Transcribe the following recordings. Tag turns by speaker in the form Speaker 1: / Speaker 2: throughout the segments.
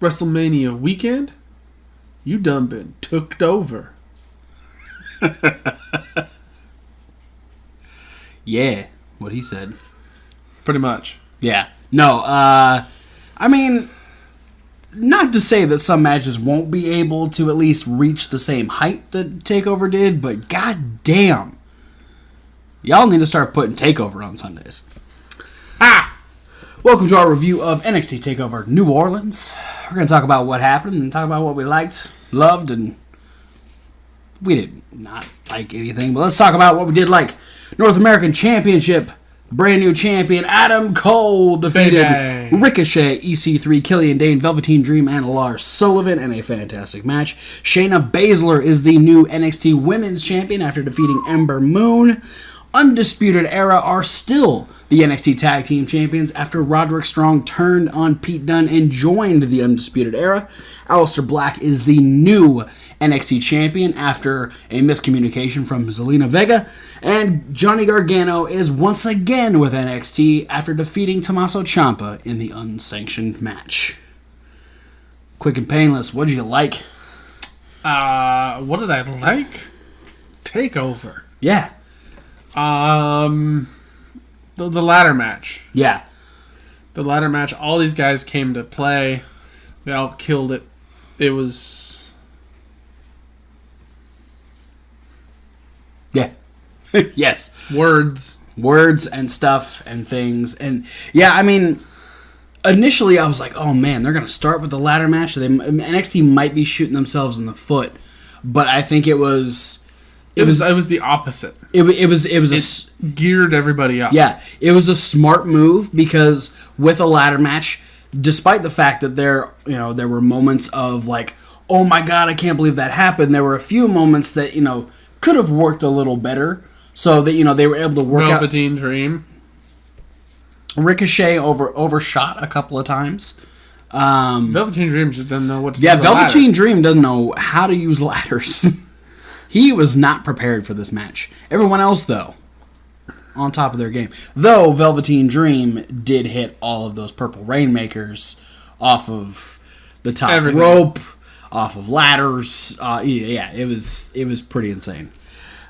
Speaker 1: Wrestlemania weekend, you done been tooked over.
Speaker 2: Yeah, what he said.
Speaker 1: Pretty much.
Speaker 2: Yeah. No, I mean, not to say that some matches won't be able to at least reach the same height that Takeover did, but goddamn, y'all need to start putting Takeover on Sundays. Welcome to our review of NXT Takeover New Orleans. We're going to talk about what happened and talk about what we liked, loved, and we did not like anything, but let's talk about what we did like. North American Championship, brand new champion Adam Cole defeated Ricochet, EC3, Killian Dane, Velveteen Dream, and Lars Sullivan in a fantastic match. Shayna Baszler is the new NXT Women's Champion after defeating Ember Moon. Undisputed Era are still the NXT Tag Team Champions after Roderick Strong turned on Pete Dunne and joined the Undisputed Era. Aleister Black is the new NXT Champion after a miscommunication from Zelina Vega. And Johnny Gargano is once again with NXT after defeating Tommaso Ciampa in the unsanctioned match. Quick and painless, what did you like?
Speaker 1: What did I like? Takeover.
Speaker 2: Yeah.
Speaker 1: The ladder match.
Speaker 2: Yeah.
Speaker 1: The ladder match, all these guys came to play. They all killed it. It was...
Speaker 2: Yeah. Yes.
Speaker 1: Words
Speaker 2: and stuff and things. And yeah, I mean, initially I was like, oh man, they're going to start with the ladder match. NXT might be shooting themselves in the foot. But I think it was the opposite. It geared everybody up. Yeah, it was a smart move because with a ladder match, despite the fact that there were moments of like, oh my god, I can't believe that happened. There were a few moments that could have worked a little better, so that they were able to work out.
Speaker 1: Velveteen Dream.
Speaker 2: Ricochet overshot a couple of times.
Speaker 1: Velveteen Dream just doesn't know what to do.
Speaker 2: Yeah, Velveteen Dream doesn't know how to use ladders. He was not prepared for this match. Everyone else, though, on top of their game. Though Velveteen Dream did hit all of those purple Rainmakers off of the top rope, off of ladders. Yeah, it was pretty insane.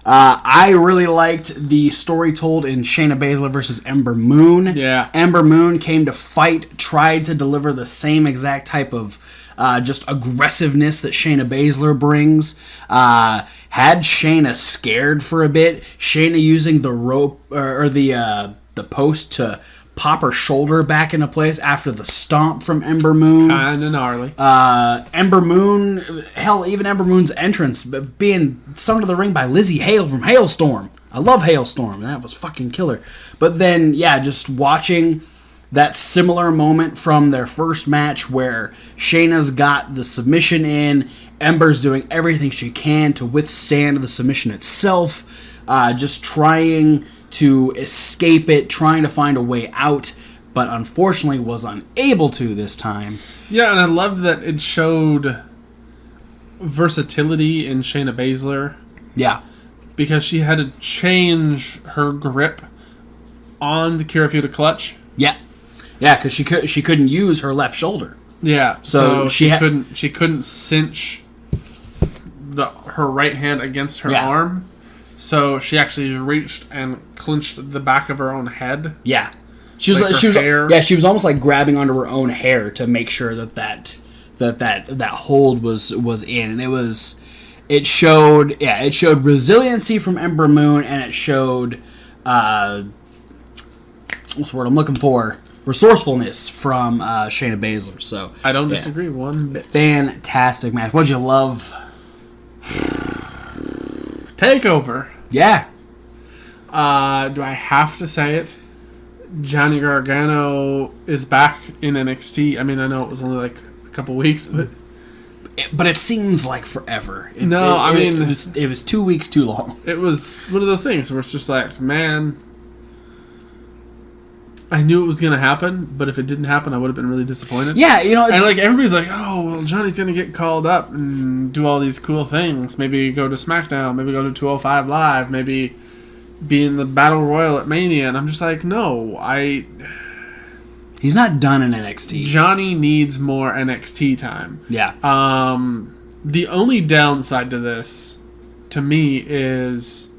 Speaker 2: I really liked the story told in Shayna Baszler versus Ember Moon.
Speaker 1: Yeah.
Speaker 2: Ember Moon came to fight, tried to deliver the same exact type of just aggressiveness that Shayna Baszler brings. Had Shayna scared for a bit. Shayna using the rope or the post to pop her shoulder back into place after the stomp from Ember Moon.
Speaker 1: Kind of gnarly.
Speaker 2: Ember Moon, hell, even Ember Moon's entrance being summoned to the ring by Lizzie Hale from Hailstorm. I love Hailstorm. That was fucking killer. But then, yeah, just watching that similar moment from their first match where Shayna's got the submission in, Ember's doing everything she can to withstand the submission itself, just trying to escape it, trying to find a way out, but unfortunately was unable to this time.
Speaker 1: Yeah, and I love that it showed versatility in Shayna Baszler.
Speaker 2: Yeah.
Speaker 1: Because she had to change her grip on the Kirifuda clutch.
Speaker 2: Yeah. Yeah, because she couldn't use her left shoulder.
Speaker 1: Yeah,
Speaker 2: so
Speaker 1: she couldn't cinch her right hand against her arm. So she actually reached and clenched the back of her own head.
Speaker 2: Yeah, she was almost like grabbing onto her own hair to make sure that hold was in, and it showed resiliency from Ember Moon, and it showed what's the word I'm looking for? Resourcefulness from Shayna Baszler. So
Speaker 1: I don't disagree one bit.
Speaker 2: Fantastic match. What'd you love?
Speaker 1: Takeover.
Speaker 2: Yeah.
Speaker 1: Do I have to say it? Johnny Gargano is back in NXT. I mean, I know it was only like a couple weeks, but
Speaker 2: it seems like forever.
Speaker 1: It
Speaker 2: was 2 weeks too long.
Speaker 1: It was one of those things where it's just like, man, I knew it was going to happen, but if it didn't happen, I would have been really disappointed.
Speaker 2: Yeah, it's...
Speaker 1: And, everybody's like, oh, well, Johnny's going to get called up and do all these cool things. Maybe go to SmackDown, maybe go to 205 Live, maybe be in the Battle Royal at Mania. And I'm just like, no,
Speaker 2: He's not done in NXT.
Speaker 1: Johnny needs more NXT time.
Speaker 2: Yeah.
Speaker 1: The only downside to this, to me, is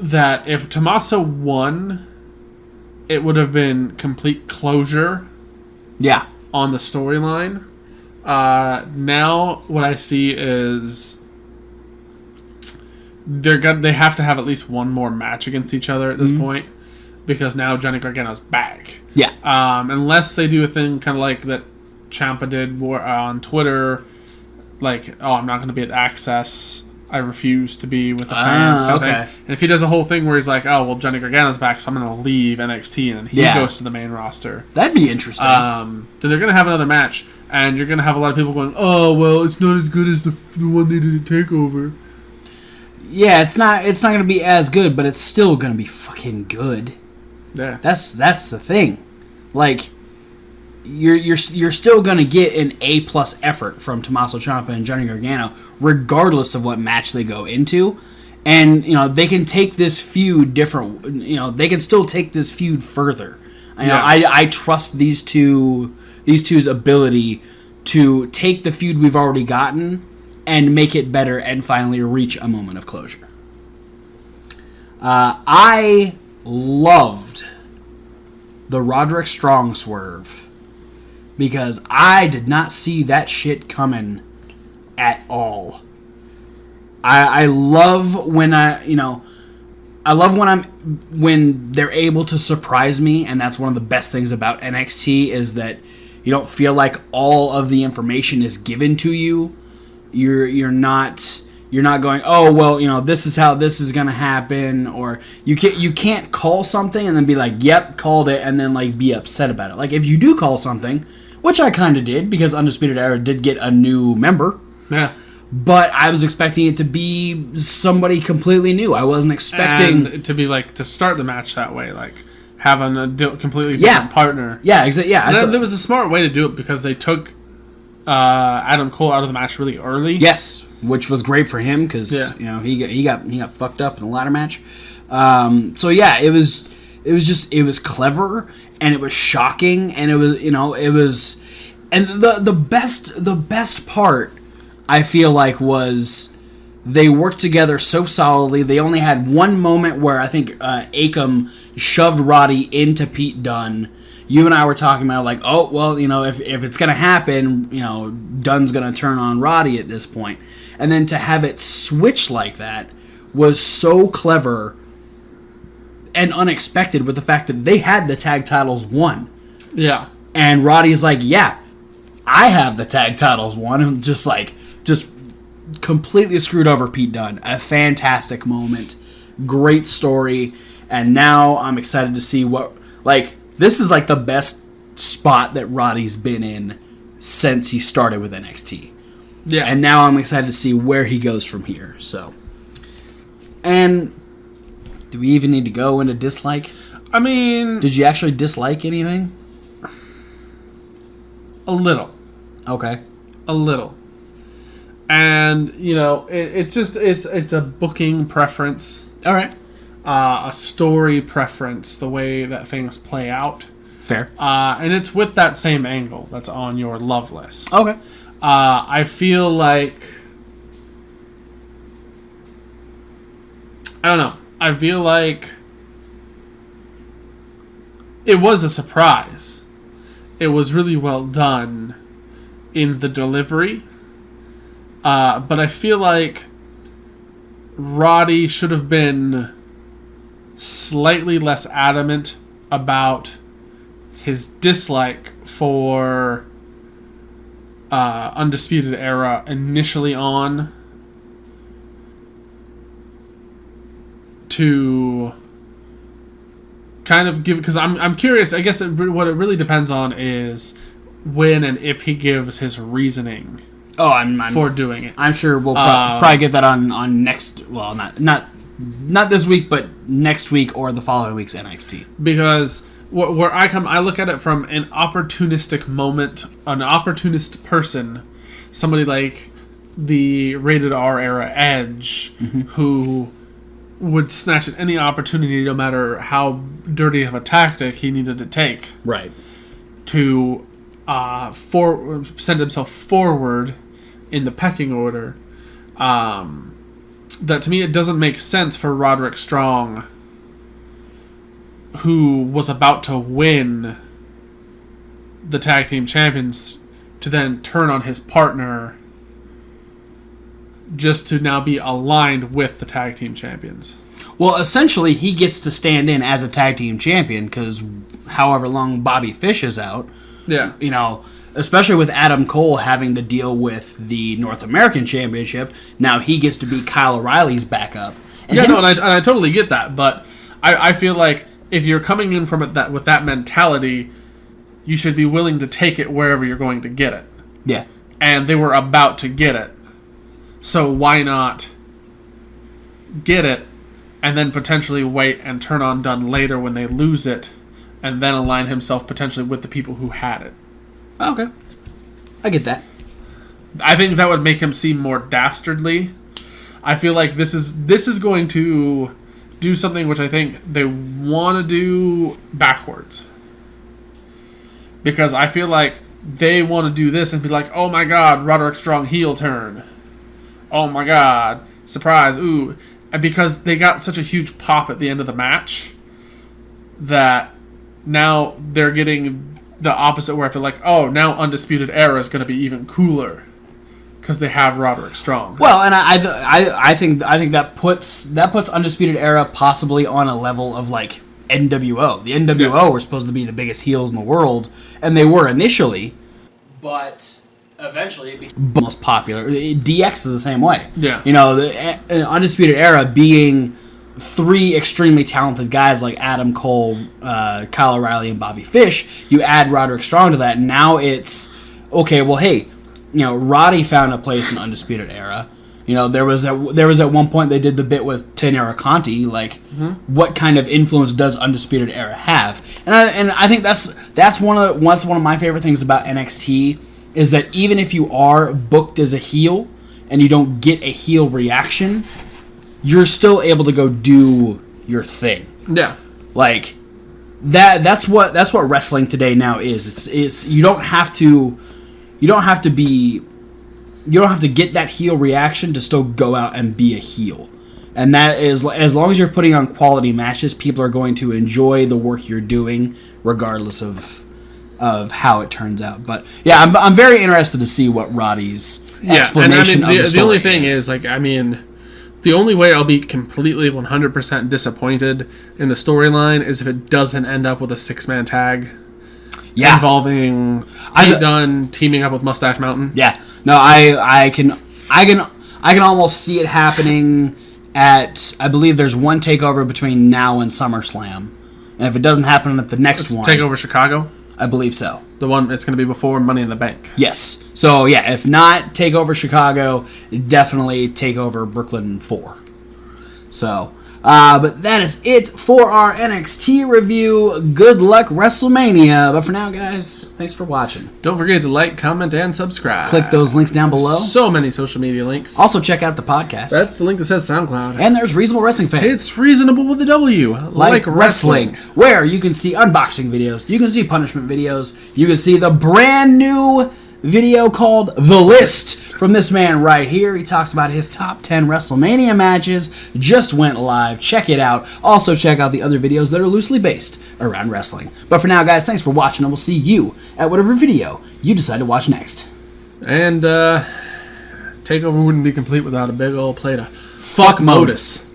Speaker 1: that if Tommaso won, it would have been complete closure.
Speaker 2: Yeah.
Speaker 1: On the storyline. Now what I see is they have to have at least one more match against each other at this point, because now Johnny Gargano's back.
Speaker 2: Yeah.
Speaker 1: Unless they do a thing kind of like that Ciampa did on Twitter, like, oh, I'm not going to be at Access. I refuse to be with the fans.
Speaker 2: Okay.
Speaker 1: And if he does a whole thing where he's like, oh, well, Johnny Gargano's back, so I'm going to leave NXT, and then he goes to the main roster.
Speaker 2: That'd be interesting.
Speaker 1: Then they're going to have another match, and you're going to have a lot of people going, oh, well, it's not as good as the one they did at TakeOver.
Speaker 2: Yeah, it's not going to be as good, but it's still going to be fucking good.
Speaker 1: Yeah.
Speaker 2: That's the thing. Like, you're still going to get an A+ effort from Tommaso Ciampa and Johnny Gargano, regardless of what match they go into. And, they can take this feud different, they can still take this feud further. I trust these two's ability to take the feud we've already gotten and make it better and finally reach a moment of closure. I loved the Roderick Strong swerve because I did not see that shit coming at all. I love when when they're able to surprise me, and that's one of the best things about NXT is that you don't feel like all of the information is given to you. You're not going, oh, well, this is how this is gonna happen, or you can't call something and then be like, yep, called it, and then like be upset about it. Like if you do call something, which I kind of did because Undisputed Era did get a new member.
Speaker 1: Yeah.
Speaker 2: But I was expecting it to be somebody completely new. I wasn't expecting
Speaker 1: and to be like to start the match that way, like having a completely different partner.
Speaker 2: Yeah, exactly. Yeah,
Speaker 1: there was a smart way to do it because they took Adam Cole out of the match really early.
Speaker 2: Yes, which was great for him because he got fucked up in the ladder match. So yeah, it was clever and it was shocking and it was and the best part I feel like was they worked together so solidly. They only had one moment where I think Akam shoved Roddy into Pete Dunne. You and I were talking about like, oh, well, if it's going to happen, Dunne's going to turn on Roddy at this point. And then to have it switch like that was so clever and unexpected with the fact that they had the tag titles won.
Speaker 1: Yeah.
Speaker 2: And Roddy's like, yeah, I have the tag titles won. And just completely screwed over Pete Dunne. A fantastic moment. Great story. And now I'm excited to see this is like the best spot that Roddy's been in since he started with NXT.
Speaker 1: Yeah.
Speaker 2: And now I'm excited to see where he goes from here. So, and do we even need to go into dislike?
Speaker 1: I mean,
Speaker 2: did you actually dislike anything?
Speaker 1: A little.
Speaker 2: Okay.
Speaker 1: A little. And it's a booking preference.
Speaker 2: All right.
Speaker 1: A story preference, the way that things play out.
Speaker 2: Fair.
Speaker 1: And it's with that same angle that's on your love list.
Speaker 2: Okay.
Speaker 1: I feel like... I don't know. I feel like it was a surprise. It was really well done in the delivery. But I feel like Roddy should have been slightly less adamant about his dislike for Undisputed Era initially on to kind of give, because I'm curious. I guess what it really depends on is when and if he gives his reasoning.
Speaker 2: Oh, I'm
Speaker 1: for doing it.
Speaker 2: I'm sure we'll probably get that on next. Well, not this week, but next week or the following week's NXT.
Speaker 1: Because where I look at it from an opportunistic moment, an opportunist person, somebody like the Rated R era Edge, who would snatch at any opportunity, no matter how dirty of a tactic he needed to take,
Speaker 2: Right.
Speaker 1: to send himself forward in the pecking order. That to me, it doesn't make sense for Roderick Strong, who was about to win the tag team champions, to then turn on his partner just to now be aligned with the tag team champions.
Speaker 2: Well, essentially, he gets to stand in as a tag team champion because however long Bobby Fish is out,
Speaker 1: Yeah.
Speaker 2: you know, especially with Adam Cole having to deal with the North American Championship, now he gets to be Kyle O'Reilly's backup. And
Speaker 1: Yeah, no, and I totally get that, but I feel like if you're coming in from it with that mentality, you should be willing to take it wherever you're going to get it.
Speaker 2: Yeah.
Speaker 1: And they were about to get it. So why not get it and then potentially wait and turn on Dunn later when they lose it, and then align himself potentially with the people who had it?
Speaker 2: Okay. I get that.
Speaker 1: I think that would make him seem more dastardly. I feel like this is going to do something which I think they want to do backwards. Because I feel like they want to do this and be like, oh my god, Roderick Strong heel turn. Oh my god, surprise, ooh. And because they got such a huge pop at the end of the match, that now they're getting the opposite, where I feel like, oh, now Undisputed Era is going to be even cooler because they have Roderick Strong.
Speaker 2: Well, and I think that puts Undisputed Era possibly on a level of like NWO. The NWO were supposed to be the biggest heels in the world, and they were initially, but eventually it became most popular. DX is the same way.
Speaker 1: Yeah.
Speaker 2: You know, the Undisputed Era being three extremely talented guys like Adam Cole, Kyle O'Reilly, and Bobby Fish. You add Roderick Strong to that, and now it's okay. Well, hey, you know, Roddy found a place in Undisputed Era. You know, there was at one point they did the bit with Tenera Conti, like, what kind of influence does Undisputed Era have? And I think that's one of my favorite things about NXT, is that even if you are booked as a heel and you don't get a heel reaction, you're still able to go do your thing.
Speaker 1: Yeah.
Speaker 2: Like that's what wrestling today now is. It's you don't have to get that heel reaction to still go out and be a heel. And that is, as long as you're putting on quality matches, people are going to enjoy the work you're doing regardless of how it turns out. But yeah, I'm very interested to see what Roddy's explanation
Speaker 1: and I mean,
Speaker 2: of the story
Speaker 1: the only thing
Speaker 2: is.
Speaker 1: like, I mean, the only way I'll be completely 100% disappointed in the storyline is if it doesn't end up with a 6-man tag involving Pete Dunne teaming up with Mustache Mountain.
Speaker 2: Yeah. No, I can almost see it happening at, I believe there's one takeover between now and SummerSlam. And if it doesn't happen at the next one,
Speaker 1: Takeover Chicago?
Speaker 2: I believe so.
Speaker 1: The one it's going to be before Money in the Bank.
Speaker 2: Yes. So, yeah, if not Takeover Chicago, definitely Takeover Brooklyn 4. So, but that is it for our NXT review. Good luck, WrestleMania. But for now, guys, thanks for watching.
Speaker 1: Don't forget to like, comment, and subscribe.
Speaker 2: Click those links down below.
Speaker 1: So many social media links.
Speaker 2: Also, check out the podcast.
Speaker 1: That's the link that says SoundCloud.
Speaker 2: And there's Reasonable Wrestling Fan.
Speaker 1: It's reasonable with a W.
Speaker 2: Like wrestling, where you can see unboxing videos, you can see punishment videos, you can see the brand new video called The List from this man right here. He talks about his top 10 WrestleMania matches, just went live. Check it out. Also check out the other videos that are loosely based around wrestling. But for now, guys, thanks for watching, and we'll see you at whatever video you decide to watch next.
Speaker 1: And Takeover wouldn't be complete without a big old plate of fuck Modus.